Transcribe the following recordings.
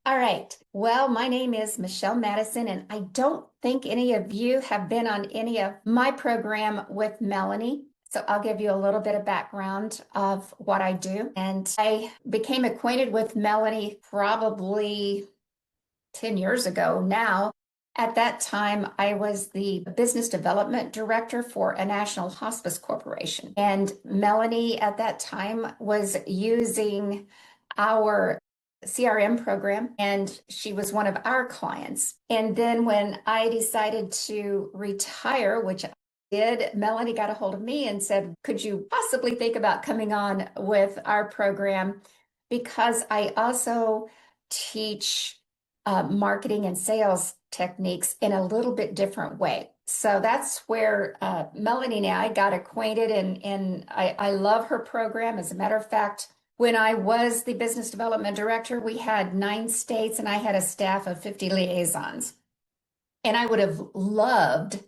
All right. Well, my name is Michelle Matteson, and I don't think any of you have been on any of my program with Melanie. So I'll give you a little bit of background of what I do. And I became acquainted with Melanie probably 10 years ago now. At that time, I was the business development director for a national hospice corporation. And Melanie at that time was using our CRM program, and she was one of our clients. And then when I decided to retire, which I did, Melanie got a hold of me and said, could you possibly think about coming on with our program? Because I also teach marketing and sales techniques in a little bit different way. So that's where Melanie and I got acquainted, and I love her program. As a matter of fact, when I was the business development director, we had 9 states and I had a staff of 50 liaisons. And I would have loved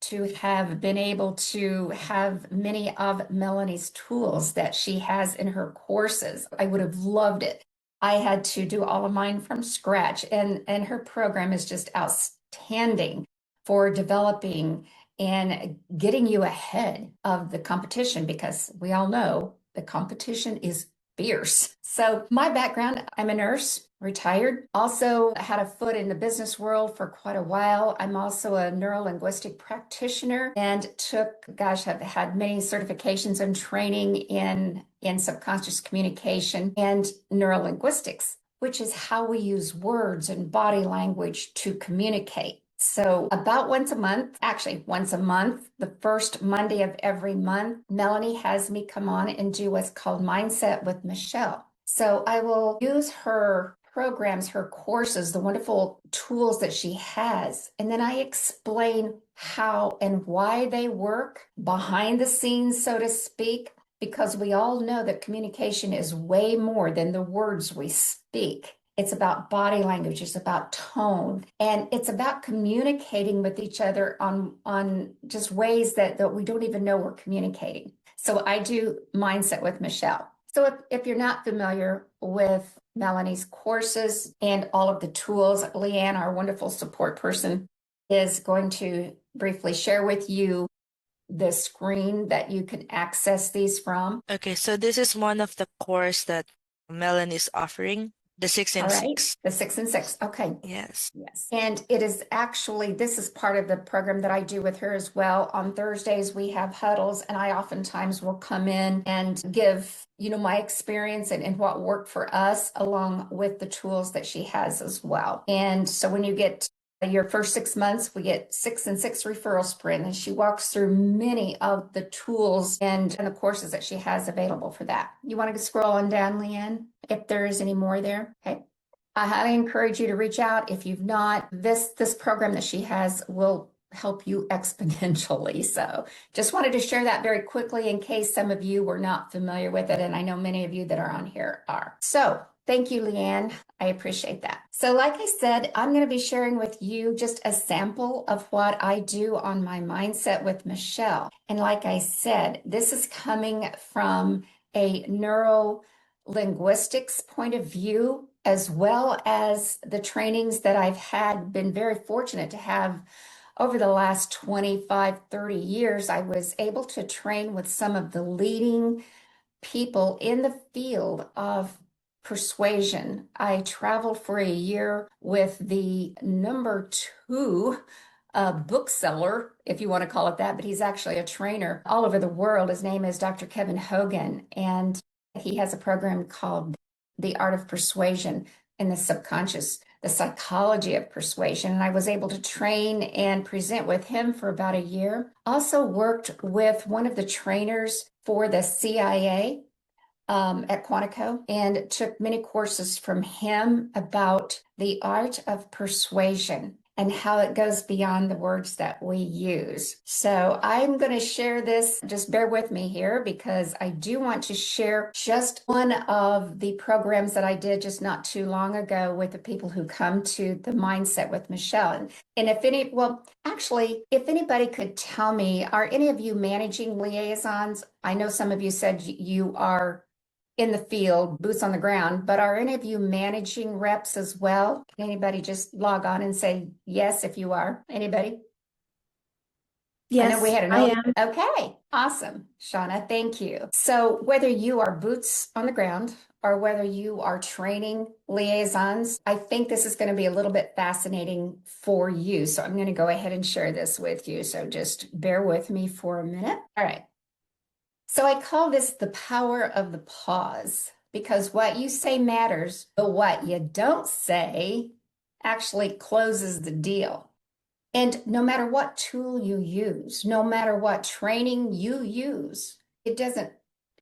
to have been able to have many of Melanie's tools that she has in her courses. I would have loved it. I had to do all of mine from scratch, and her program is just outstanding for developing and getting you ahead of the competition, because we all know the competition is fierce. So my background, I'm a nurse, retired, also had a foot in the business world for quite a while. I'm also a neuro-linguistic practitioner and have had many certifications and training in subconscious communication and neuro-linguistics, which is how we use words and body language to communicate. So about once a month, the first Monday of every month, Melanie has me come on and do what's called Mindset with Michelle. So I will use her programs, her courses, the wonderful tools that she has, and then I explain how and why they work behind the scenes, so to speak, because we all know that communication is way more than the words we speak. It's about body language, it's about tone, and it's about communicating with each other on just ways that we don't even know we're communicating. So I do Mindset with Michelle. So if you're not familiar with Melanie's courses and all of the tools, Leanne, our wonderful support person, is going to briefly share with you the screen that you can access these from. Okay, so this is one of the course that Melanie is offering, the 6 All and right, 6. the 6 and 6. Okay. Yes. Yes. And it is actually, this is part of the program that I do with her as well. On Thursdays, we have huddles, and I oftentimes will come in and give, my experience and what worked for us, along with the tools that she has as well. And so when you get your first 6 months, we get 6 and 6 referral sprint, and she walks through many of the tools and the courses that she has available for that. You want to scroll on down, Leanne, if there is any more there. Okay. I highly encourage you to reach out. If you've not, this program that she has will help you exponentially. So just wanted to share that very quickly in case some of you were not familiar with it. And I know many of you that are on here are. So thank you, Leanne. I appreciate that. So like I said, I'm going to be sharing with you just a sample of what I do on my Mindset with Michelle. And like I said, this is coming from a neuro-linguistics point of view, as well as the trainings that I've been very fortunate to have over the last 25, 30 years. I was able to train with some of the leading people in the field of persuasion. I traveled for a year with the number 2 bookseller, if you want to call it that, but he's actually a trainer all over the world. His name is Dr. Kevin Hogan, and he has a program called The Art of Persuasion in the Subconscious, the Psychology of Persuasion. And I was able to train and present with him for about a year. Also worked with one of the trainers for the CIA at Quantico, and took many courses from him about the art of persuasion and how it goes beyond the words that we use. So I'm going to share this. Just bear with me here, because I do want to share just one of the programs that I did just not too long ago with the people who come to the Mindset with Michelle. And if anybody could tell me, are any of you managing liaisons? I know some of you said you are in the field, boots on the ground, but are any of you managing reps as well? Anybody just log on and say yes if you are? Anybody? I know we Yes, had an I old, am. okay, awesome, Shauna, thank you. So whether you are boots on the ground or whether you are training liaisons, I think this is going to be a little bit fascinating for you. So I'm going to go ahead and share this with you. So just bear with me for a minute. All right. So I call this the power of the pause because what you say matters, but what you don't say actually closes the deal. And no matter what tool you use, no matter what training you use, it doesn't,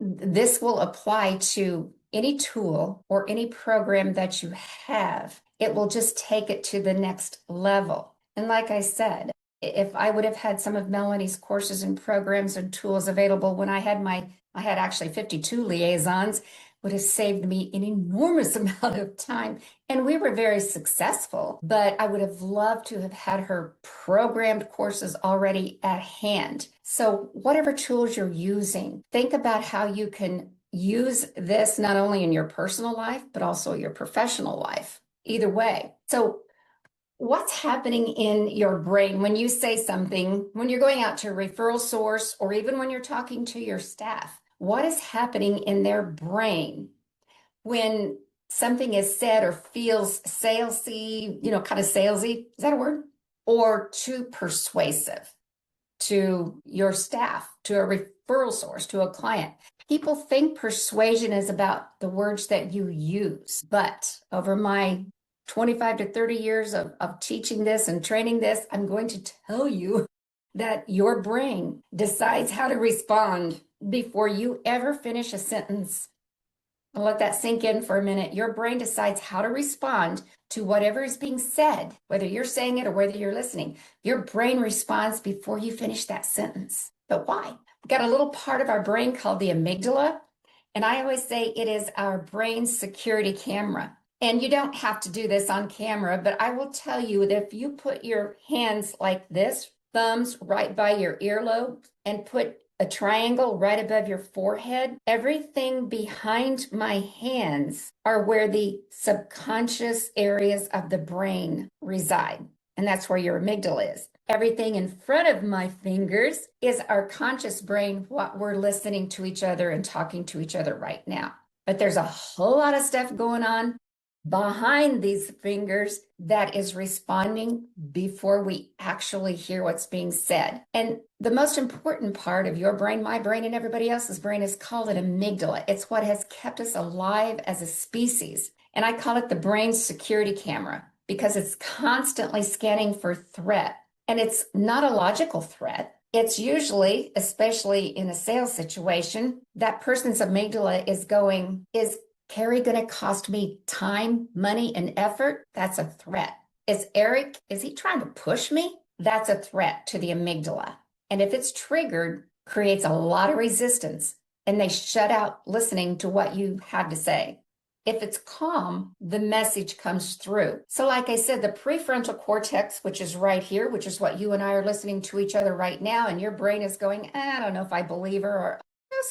this will apply to any tool or any program that you have. It will just take it to the next level. And like I said, if I would have had some of Melanie's courses and programs and tools available when I had actually 52 liaisons, would have saved me an enormous amount of time. And we were very successful, but I would have loved to have had her programmed courses already at hand. So whatever tools you're using, think about how you can use this not only in your personal life, but also your professional life. Either way. So what's happening in your brain when you say something, when you're going out to a referral source, or even when you're talking to your staff? What is happening in their brain when something is said or feels salesy, kind of salesy? Is that a word? Or too persuasive to your staff, to a referral source, to a client? People think persuasion is about the words that you use, but over my 25 to 30 years of teaching this and training this, I'm going to tell you that your brain decides how to respond before you ever finish a sentence. I'll let that sink in for a minute. Your brain decides how to respond to whatever is being said, whether you're saying it or whether you're listening. Your brain responds before you finish that sentence. But why? We've got a little part of our brain called the amygdala. And I always say it is our brain's security camera. And you don't have to do this on camera, but I will tell you that if you put your hands like this, thumbs right by your earlobe, and put a triangle right above your forehead, everything behind my hands are where the subconscious areas of the brain reside. And that's where your amygdala is. Everything in front of my fingers is our conscious brain, what we're listening to each other and talking to each other right now. But there's a whole lot of stuff going on behind these fingers that is responding before we actually hear what's being said. And the most important part of your brain, my brain, and everybody else's brain is called an amygdala. It's what has kept us alive as a species. And I call it the brain's security camera because it's constantly scanning for threat. And it's not a logical threat. It's usually, especially in a sales situation, that person's amygdala is Carrie going to cost me time, money, and effort? That's a threat. Is he trying to push me? That's a threat to the amygdala. And if it's triggered, creates a lot of resistance and they shut out listening to what you had to say. If it's calm, the message comes through. So like I said, the prefrontal cortex, which is right here, which is what you and I are listening to each other right now, and your brain is going, I don't know if I believe her, or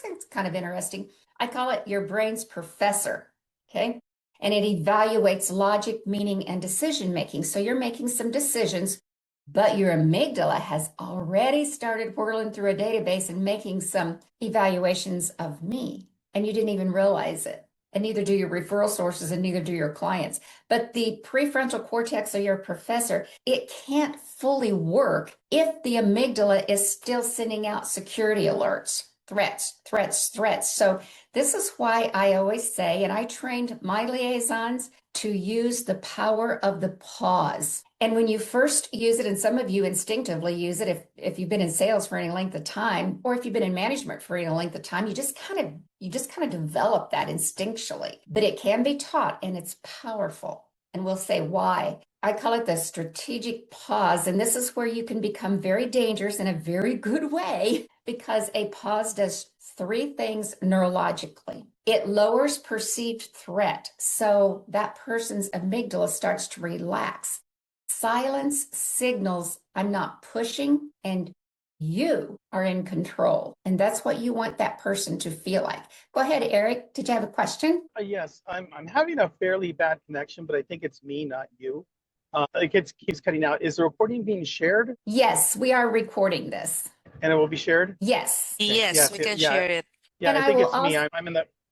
it's kind of interesting. I call it your brain's professor, okay? And it evaluates logic, meaning, and decision making. So you're making some decisions, but your amygdala has already started whirling through a database and making some evaluations of me, and you didn't even realize it. And neither do your referral sources and neither do your clients. But the prefrontal cortex or your professor, it can't fully work if the amygdala is still sending out security alerts. Threats, threats, threats. So this is why I always say, and I trained my liaisons to use the power of the pause. And when you first use it, and some of you instinctively use it if you've been in sales for any length of time, or if you've been in management for any length of time, you just kind of develop that instinctually. But it can be taught and it's powerful. And we'll say why. I call it the strategic pause. And this is where you can become very dangerous in a very good way because a pause does three things neurologically. It lowers perceived threat. So that person's amygdala starts to relax. Silence signals I'm not pushing and You are in control. And that's what you want that person to feel like. Go ahead, Eric. Did you have a question? Yes, I'm having a fairly bad connection, but I think it's me, not you. It keeps cutting out. Is the recording being shared? Yes, we are recording this. And it will be shared? Yes. Okay. Yes, we can Yeah, share it. yeah. And I I think will it's me. also,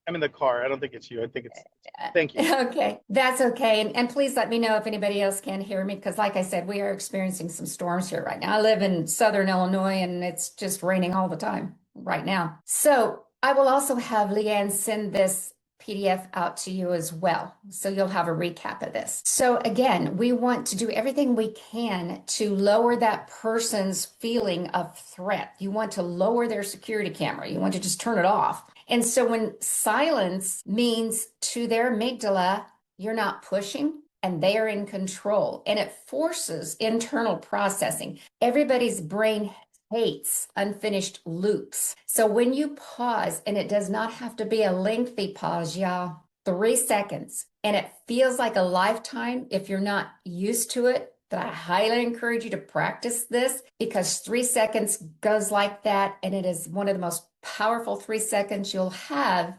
I'm in the car. I don't think it's you. I think it's me. Thank you. okay, that's okay. And please let me know if anybody else can hear me, because like I said, we are experiencing some storms here right now. I live in Southern Illinois and it's just raining all the time right now. So I will also have Leanne send this PDF out to you as well. So you'll have a recap of this. So again, we want to do everything we can to lower that person's feeling of threat. You want to lower their security camera. You want to just turn it off. And so when silence means to their amygdala, you're not pushing and they are in control, and it forces internal processing. Everybody's brain hates unfinished loops. So when you pause, and it does not have to be a lengthy pause, y'all, 3 seconds, and it feels like a lifetime if you're not used to it, but I highly encourage you to practice this, because 3 seconds goes like that, and it is one of the most powerful 3 seconds you'll have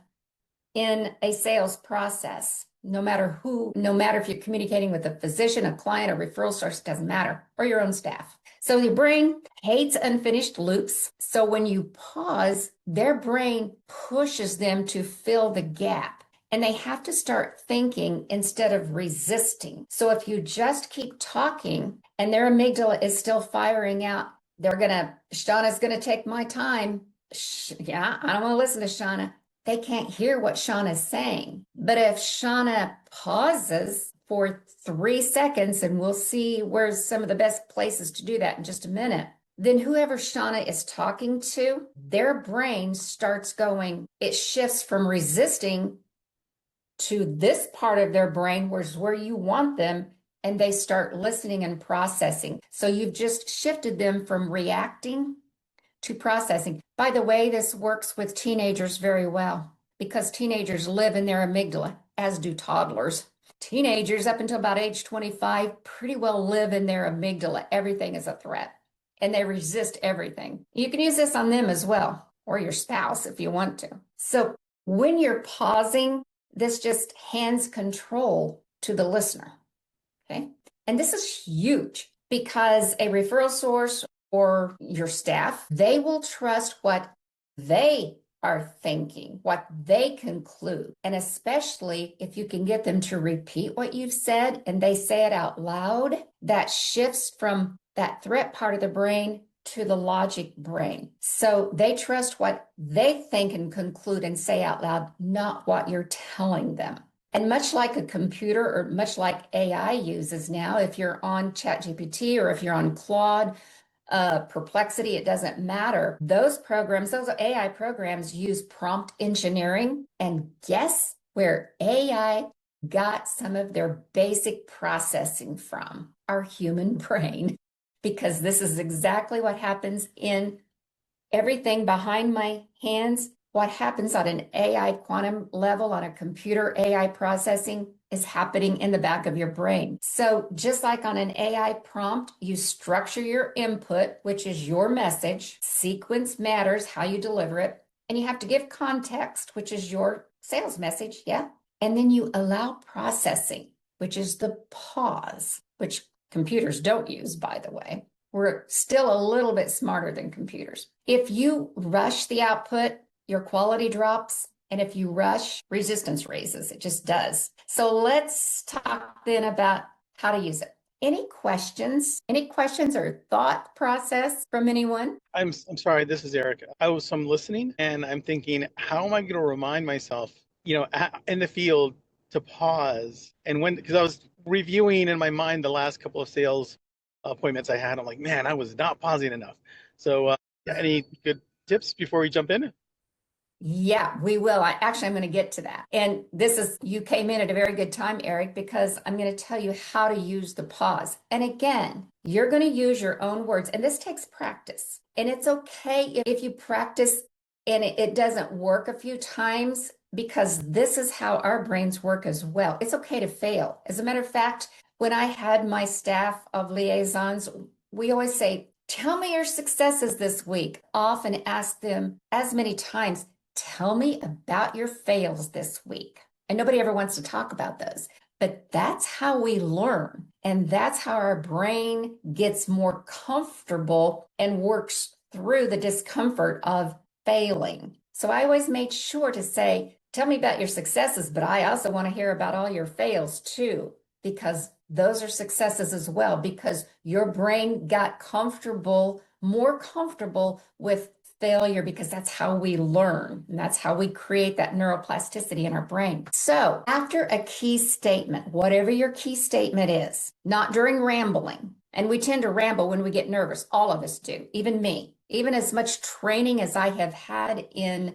in a sales process. No matter who, no matter if you're communicating with a physician, a client, a referral source, doesn't matter, or your own staff. So your brain hates unfinished loops. So when you pause, their brain pushes them to fill the gap. And they have to start thinking instead of resisting. So if you just keep talking and their amygdala is still firing out, Shauna's gonna take my time. Yeah, I don't want to listen to Shauna. They can't hear what Shauna's saying. But if Shauna pauses for 3 seconds, and we'll see where's some of the best places to do that in just a minute, then whoever Shauna is talking to, their brain starts going, it shifts from resisting to this part of their brain, where you want them, and they start listening and processing. So you've just shifted them from reacting to processing. By the way, this works with teenagers very well, because teenagers live in their amygdala, as do toddlers. Teenagers up until about age 25 pretty well live in their amygdala. Everything is a threat, and they resist everything. You can use this on them as well, or your spouse if you want to. So when you're pausing, this just hands control to the listener. Okay. And this is huge, because a referral source or your staff, they will trust what they are thinking, what they conclude. And especially if you can get them to repeat what you've said and they say it out loud, that shifts from that threat part of the brain to the logic brain. So they trust what they think and conclude and say out loud, not what you're telling them. And much like a computer, or much like AI uses now, if you're on ChatGPT or if you're on Claude, Perplexity, it doesn't matter. Those programs, those AI programs, use prompt engineering. And guess where AI got some of their basic processing from? Our human brain. Because this is exactly what happens in everything behind my hands. What happens on an AI quantum level, on a computer AI processing, is happening in the back of your brain. So just like on an AI prompt, you structure your input, which is your message. Sequence matters, how you deliver it. And you have to give context, which is your sales message. Yeah. And then you allow processing, which is the pause, which computers don't use, by the way. We're still a little bit smarter than computers. If you rush the output, your quality drops. And if you rush, resistance raises. It just does. So let's talk then about how to use it. Any questions? Any questions or thought process from anyone? I'm sorry, this is Eric. I'm listening and I'm thinking, how am I going to remind myself, in the field, to pause? And because I was reviewing in my mind the last couple of sales appointments I had, I'm like, man, I was not pausing enough. So, any good tips before we jump in? Yeah, we will. I'm going to get to that. And you came in at a very good time, Eric, because I'm going to tell you how to use the pause. And again, you're going to use your own words, and this takes practice. And it's okay if you practice and it doesn't work a few times, because this is how our brains work as well. It's okay to fail. As a matter of fact, when I had my staff of liaisons, we always say, Tell me your successes this week. Often ask them as many times, tell me about your fails this week. And nobody ever wants to talk about those. But that's how we learn. And that's how our brain gets more comfortable and works through the discomfort of failing. So I always made sure to say, tell me about your successes, but I also want to hear about all your fails too, because those are successes as well, because your brain got comfortable, more comfortable with failure, because that's how we learn. And that's how we create that neuroplasticity in our brain. So after a key statement, whatever your key statement is, not during rambling, and we tend to ramble when we get nervous. All of us do, even me. Even as much training as I have had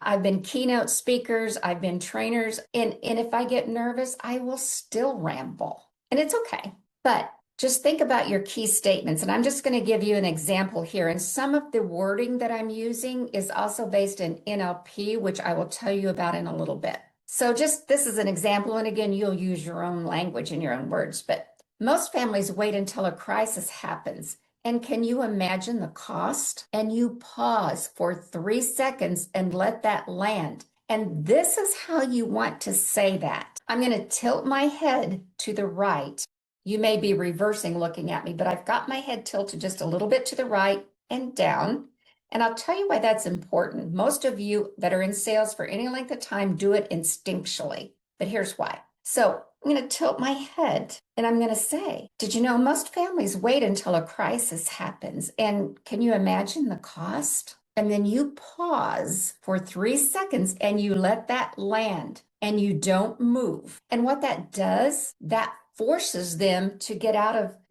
I've been keynote speakers, I've been trainers, and if I get nervous, I will still ramble. And it's okay. But just think about your key statements. And I'm just going to give you an example here. And some of the wording that I'm using is also based in NLP, which I will tell you about in a little bit. So this is an example. And again, you'll use your own language and your own words. But most families wait until a crisis happens. And can you imagine the cost? And you pause for 3 seconds and let that land. And this is how you want to say that. I'm going to tilt my head to the right. You may be reversing looking at me, but I've got my head tilted just a little bit to the right and down. And I'll tell you why that's important. Most of you that are in sales for any length of time do it instinctually, but here's why. So I'm going to tilt my head and I'm going to say, did you know most families wait until a crisis happens? And can you imagine the cost? And then you pause for 3 seconds and you let that land and you don't move. And what that does, that forces them to get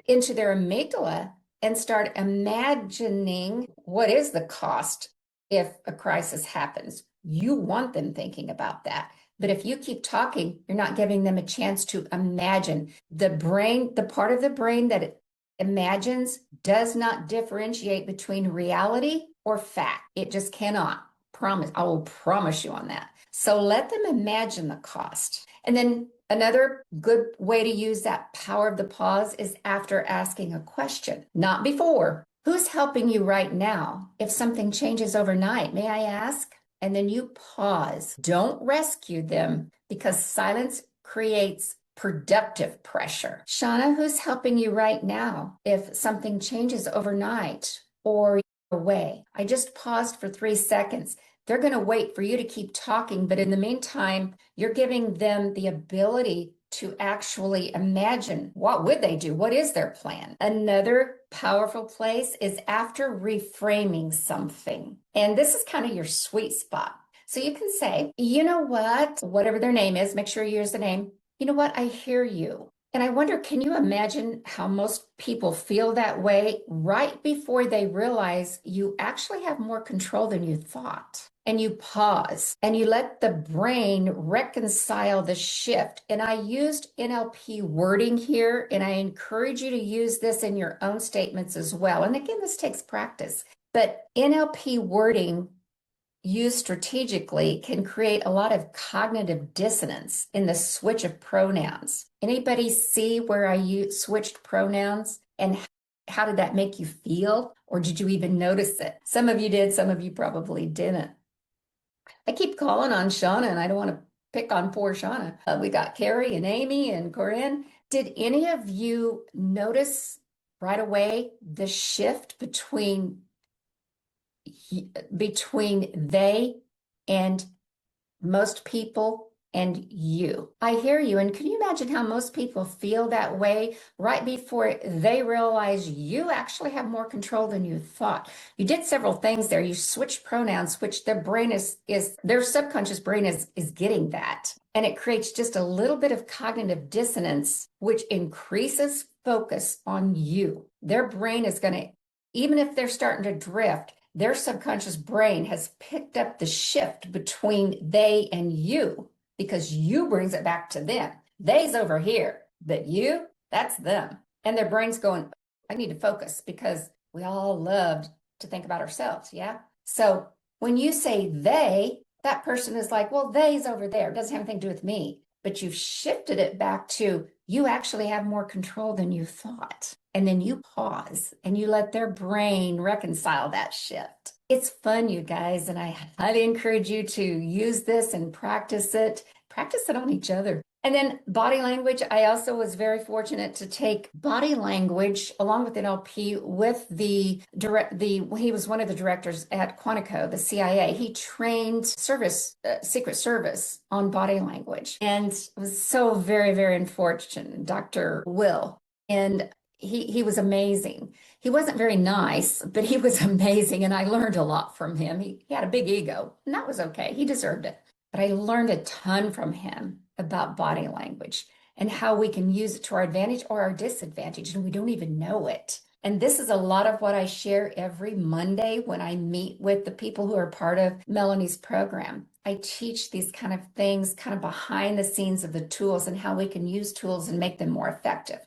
into their amygdala and start imagining what is the cost if a crisis happens. You want them thinking about that. But if you keep talking, you're not giving them a chance to imagine. The brain, the part of the brain that it imagines does not differentiate between reality or fact. It just cannot. Promise. I will promise you on that. So let them imagine the cost. And then another good way to use that power of the pause is after asking a question, not before. Who's helping you right now? If something changes overnight, may I ask? And then you pause. Don't rescue them, because silence creates productive pressure. Shauna, who's helping you right now if something changes overnight or away? I just paused for 3 seconds. They're going to wait for you to keep talking, but in the meantime, you're giving them the ability to actually imagine what would they do? What is their plan? Another powerful place is after reframing something. And this is kind of your sweet spot. So you can say, you know what, whatever their name is, make sure you use the name. You know what, I hear you. And I wonder, can you imagine how most people feel that way right before they realize you actually have more control than you thought? And you pause and you let the brain reconcile the shift. And I used NLP wording here, and I encourage you to use this in your own statements as well. And again, this takes practice, but NLP wording used strategically can create a lot of cognitive dissonance in the switch of pronouns. Anybody see where I switched pronouns, and how did that make you feel? Or did you even notice it? Some of you did, some of you probably didn't. I keep calling on Shauna, and I don't want to pick on poor Shauna. We got Carrie and Amy and Corinne. Did any of you notice right away the shift between they and most people and you? I hear you. And can you imagine how most people feel that way right before they realize you actually have more control than you thought? You did several things there. You switched pronouns, which their brain their subconscious brain is getting that. And it creates just a little bit of cognitive dissonance, which increases focus on you. Their brain is going to, even if they're starting to drift, their subconscious brain has picked up the shift between they and you, because you brings it back to them. They's over here, but you, that's them. And their brain's going, I need to focus, because we all love to think about ourselves, yeah? So when you say they, that person is like, well, they's over there. It doesn't have anything to do with me. But you've shifted it back to, you actually have more control than you thought. And then you pause and you let their brain reconcile that shift. It's fun, you guys, and I highly encourage you to use this and practice it. Practice it on each other. And then body language, I also was very fortunate to take body language along with NLP with he was one of the directors at Quantico, the CIA. He trained Secret Service on body language, and it was so very, very unfortunate, Dr. Will. And he was amazing. He wasn't very nice, but he was amazing. And I learned a lot from him. He had a big ego, and that was okay. He deserved it. But I learned a ton from him about body language and how we can use it to our advantage or our disadvantage, and we don't even know it. And this is a lot of what I share every Monday when I meet with the people who are part of Melanie's program. I teach these kind of things kind of behind the scenes of the tools and how we can use tools and make them more effective.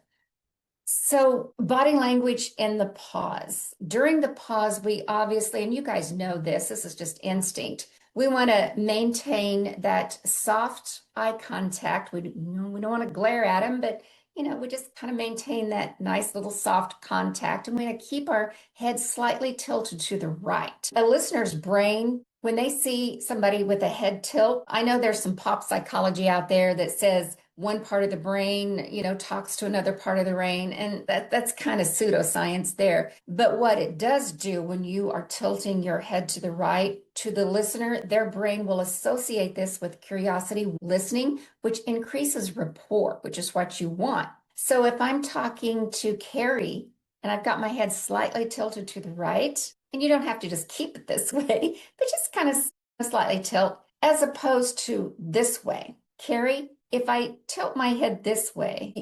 So body language and the pause. During the pause, we obviously, and you guys know this is just instinct. We want to maintain that soft eye contact. We don't want to glare at them, but we just kind of maintain that nice little soft contact. And we want to keep our head slightly tilted to the right. A listener's brain, when they see somebody with a head tilt, I know there's some pop psychology out there that says one part of the brain, talks to another part of the brain, and that's kind of pseudoscience there. But what it does do when you are tilting your head to the right, to the listener, their brain will associate this with curiosity, listening, which increases rapport, which is what you want. So if I'm talking to Carrie and I've got my head slightly tilted to the right, and you don't have to just keep it this way, but just kind of slightly tilt, as opposed to this way. Carrie, if I tilt my head this way,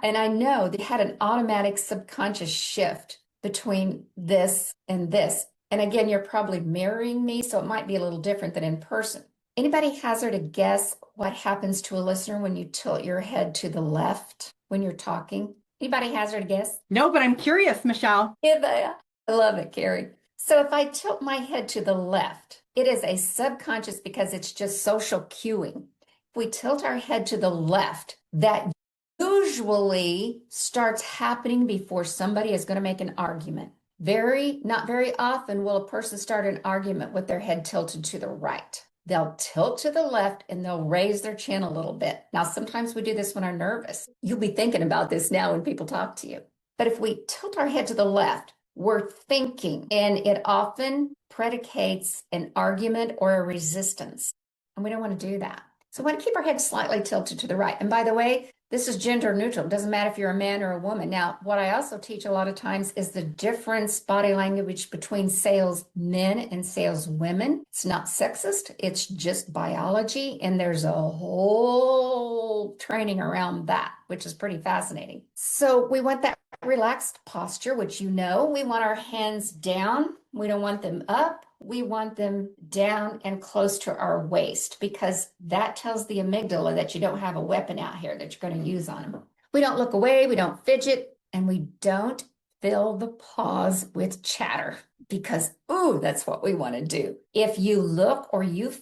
and I know they had an automatic subconscious shift between this and this. And again, you're probably mirroring me, so it might be a little different than in person. Anybody hazard a guess what happens to a listener when you tilt your head to the left when you're talking? Anybody hazard a guess? No, but I'm curious, Michelle. Yeah, I love it, Carrie. So if I tilt my head to the left, it is a subconscious because it's just social cueing. If we tilt our head to the left, that usually starts happening before somebody is going to make an argument. Not very often will a person start an argument with their head tilted to the right. They'll tilt to the left and they'll raise their chin a little bit. Now, sometimes we do this when we're nervous. You'll be thinking about this now when people talk to you. But if we tilt our head to the left, we're thinking, and it often predicates an argument or a resistance. And we don't want to do that. So we want to keep our head slightly tilted to the right. And by the way, this is gender neutral. It doesn't matter if you're a man or a woman. Now, what I also teach a lot of times is the difference body language between salesmen and saleswomen. It's not sexist. It's just biology. And there's a whole training around that, which is pretty fascinating. So we want that relaxed posture, which we want our hands down. We don't want them up. We want them down and close to our waist because that tells the amygdala that you don't have a weapon out here that you're going to use on them. We don't look away, we don't fidget, and we don't fill the pause with chatter because, that's what we want to do. If you look or you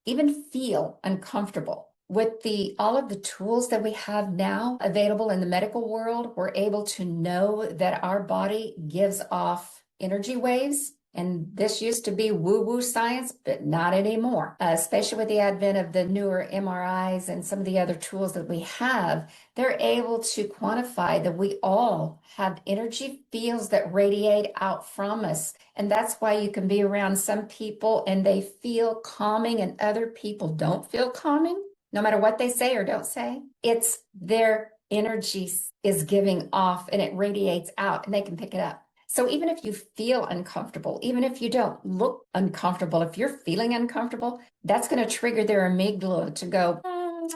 even feel uncomfortable with all of the tools that we have now available in the medical world, we're able to know that our body gives off energy waves. And this used to be woo-woo science, but not anymore, especially with the advent of the newer MRIs and some of the other tools that we have. They're able to quantify that we all have energy fields that radiate out from us. And that's why you can be around some people and they feel calming and other people don't feel calming, no matter what they say or don't say. It's their energy is giving off and it radiates out and they can pick it up. So even if you feel uncomfortable, even if you don't look uncomfortable, if you're feeling uncomfortable, that's going to trigger their amygdala to go,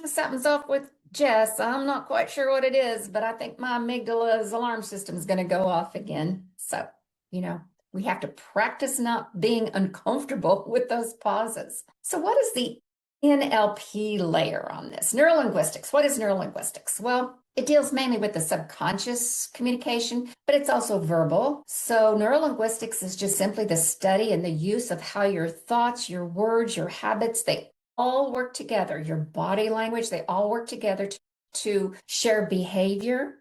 something's off with Jess. I'm not quite sure what it is, but I think my amygdala's alarm system is going to go off again. So, we have to practice not being uncomfortable with those pauses. So what is the NLP layer on this? Neuro-linguistics. What is neuro-linguistics? Well, it deals mainly with the subconscious communication, but it's also verbal. So neuro-linguistics is just simply the study and the use of how your thoughts, your words, your habits, they all work together. Your body language, they all work together to share behavior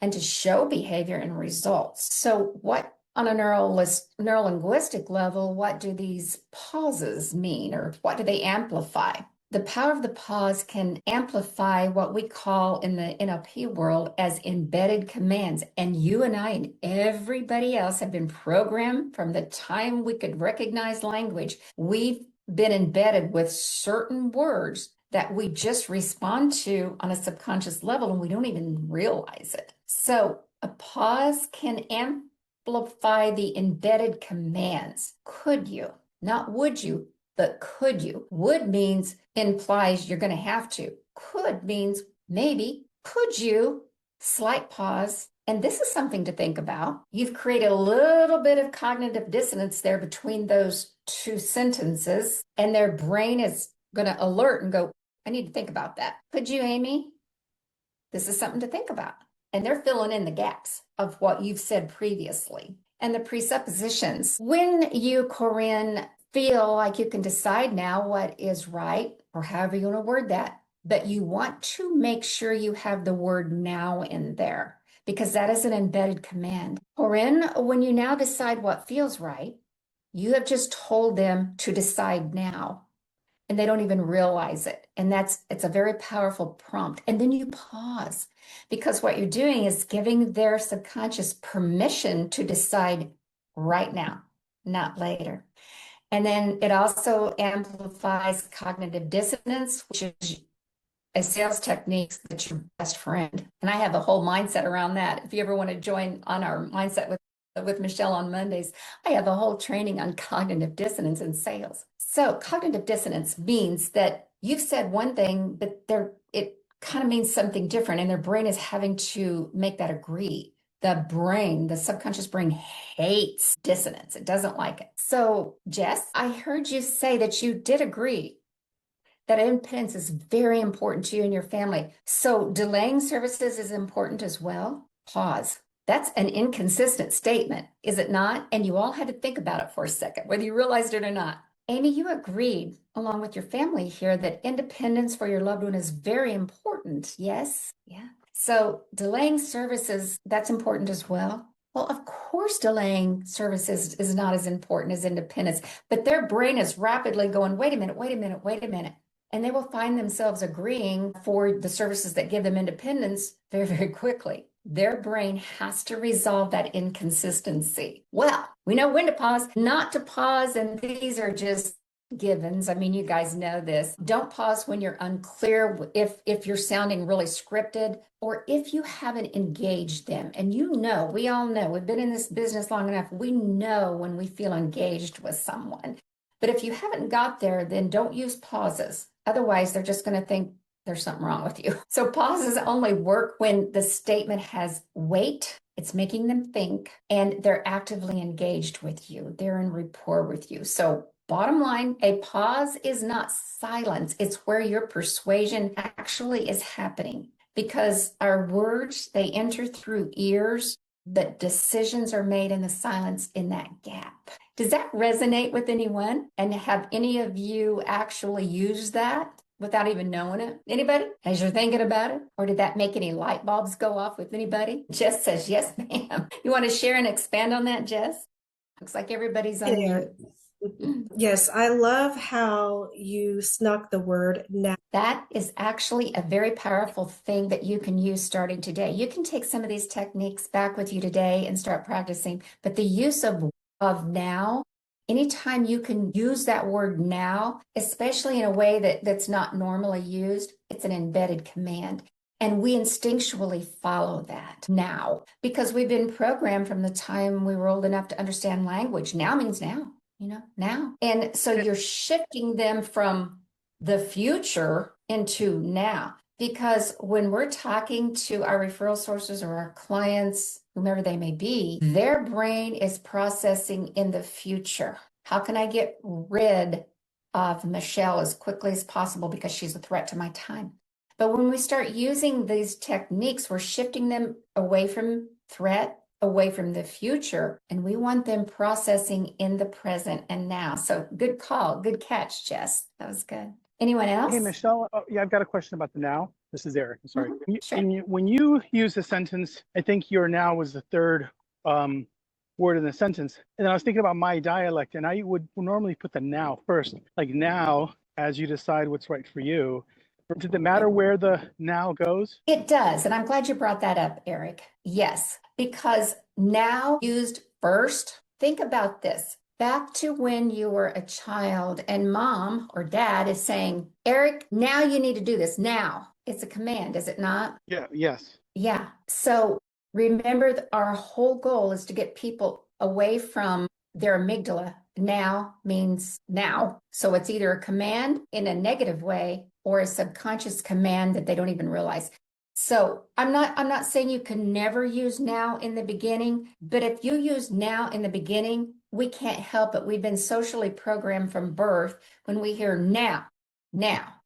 and to show behavior and results. So what on a neuro-linguistic level, what do these pauses mean, or what do they amplify? The power of the pause can amplify what we call in the NLP world as embedded commands. And you and I and everybody else have been programmed from the time we could recognize language. We've been embedded with certain words that we just respond to on a subconscious level, and we don't even realize it. So a pause can amplify the embedded commands. Could you? Not would you, but could you? Would means implies you're going to have to. Could means maybe. Could you? Slight pause. And this is something to think about. You've created a little bit of cognitive dissonance there between those two sentences, and their brain is going to alert and go, I need to think about that. Could you, Amy? This is something to think about. And they're filling in the gaps of what you've said previously. And the presuppositions. When you, Corinne, feel like you can decide now what is right, or however you want to word that, but you want to make sure you have the word now in there, because that is an embedded command. Corinne, when you now decide what feels right, you have just told them to decide now, and they don't even realize it. And it's a very powerful prompt. And then you pause, because what you're doing is giving their subconscious permission to decide right now, not later. And then it also amplifies cognitive dissonance, which is a sales technique that's your best friend. And I have a whole mindset around that. If you ever want to join on our mindset with Michelle on Mondays, I have a whole training on cognitive dissonance in sales. So cognitive dissonance means that you've said one thing, but it kind of means something different, and their brain is having to make that agree. The subconscious brain hates dissonance. It doesn't like it. So, Jess, I heard you say that you did agree that independence is very important to you and your family. So delaying services is important as well. Pause. That's an inconsistent statement, is it not? And you all had to think about it for a second, whether you realized it or not. Amy, you agreed, along with your family here, that independence for your loved one is very important. Yes? Yeah. So delaying services, that's important as well. Well, of course, delaying services is not as important as independence, but their brain is rapidly going, wait a minute, wait a minute, wait a minute. And they will find themselves agreeing for the services that give them independence very, very quickly. Their brain has to resolve that inconsistency. Well, we know when to pause, not to pause, and these are just givens. I mean, you guys know this. Don't pause when you're unclear, if you're sounding really scripted, or if you haven't engaged them. And we all know, we've been in this business long enough. We know when we feel engaged with someone. But if you haven't got there, then don't use pauses. Otherwise, they're just going to think there's something wrong with you. So pauses only work when the statement has weight, it's making them think, and they're actively engaged with you. They're in rapport with you. So bottom line, a pause is not silence. It's where your persuasion actually is happening, because our words, they enter through ears, but decisions are made in the silence in that gap. Does that resonate with anyone? And have any of you actually used that without even knowing it? Anybody? As you're thinking about it? Or did that make any light bulbs go off with anybody? Jess says, yes, ma'am. You want to share and expand on that, Jess? Looks like everybody's on mute. Yes, I love how you snuck the word now. That is actually a very powerful thing that you can use starting today. You can take some of these techniques back with you today and start practicing, but the use of now, anytime you can use that word now, especially in a way that's not normally used, it's an embedded command. And we instinctually follow that now, because we've been programmed from the time we were old enough to understand language. Now means now. Now. And so you're shifting them from the future into now, because when we're talking to our referral sources or our clients, whomever they may be, their brain is processing in the future. How can I get rid of Michelle as quickly as possible because she's a threat to my time? But when we start using these techniques, we're shifting them away from threat, away from the future, and we want them processing in the present and now. So good call, good catch, Jess. That was good. Anyone else? Hey, Michelle. Oh, yeah, I've got a question about the now. This is Eric. I'm sorry. Sure. When you use the sentence, I think your now was the third word in the sentence. And I was thinking about my dialect, and I would normally put the now first. Like now, as you decide what's right for you. Does it matter where the now goes? It does. And I'm glad you brought that up, Eric. Yes, because now used first, think about this. Back to when you were a child and mom or dad is saying, Eric, now you need to do this now. It's a command, is it not? Yeah, yes. Yeah. So remember that our whole goal is to get people away from their amygdala. Now means now. So it's either a command in a negative way or a subconscious command that they don't even realize. So I'm not saying you can never use now in the beginning, but if you use now in the beginning, we can't help it. We've been socially programmed from birth when we hear now,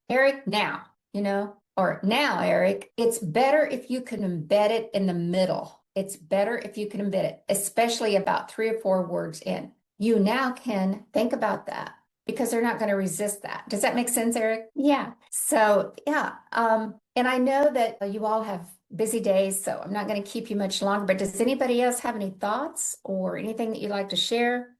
Eric, now, or now, Eric. It's better if you can embed it in the middle. It's better if you can embed it, especially about 3 or 4 words in. You now can think about that because they're not going to resist that. Does that make sense, Eric? Yeah. So, yeah. And I know that you all have busy days, so I'm not going to keep you much longer, but does anybody else have any thoughts or anything that you'd like to share?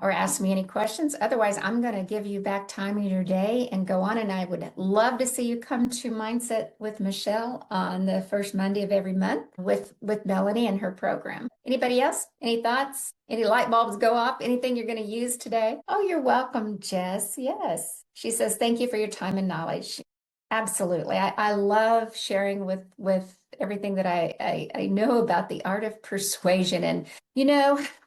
Or ask me any questions. Otherwise, I'm going to give you back time in your day and go on. And I would love to see you come to Mindset with Michelle on the first Monday of every month with Melanie and her program. Anybody else? Any thoughts? Any light bulbs go off? Anything you're going to use today? Oh, you're welcome, Jess. Yes. She says, thank you for your time and knowledge. Absolutely. I love sharing with everything that I know about the art of persuasion. And,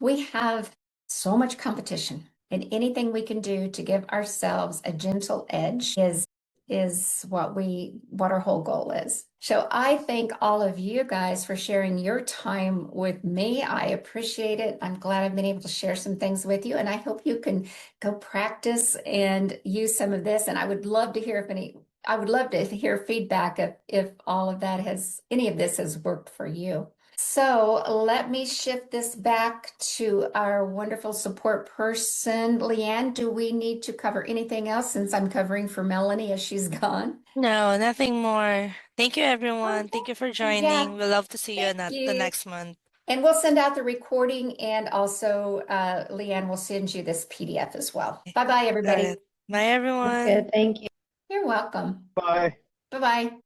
we have so much competition, and anything we can do to give ourselves a gentle edge is what our whole goal is. So I thank all of you guys for sharing your time with me. I appreciate it. I'm glad I've been able to share some things with you, and I hope you can go practice and use some of this. And I would love to hear feedback if any of this has worked for you. So let me shift this back to our wonderful support person, Leanne. Do we need to cover anything else since I'm covering for Melanie as she's gone? No, nothing more. Thank you, everyone. Thank you for joining. Yeah, We'll love to see you thank the you. next month. And we'll send out the recording, and also Leanne will send you this PDF as well. Bye-bye, Got everybody. it. Bye, everyone. Good, thank you. You're welcome. Bye. Bye-bye.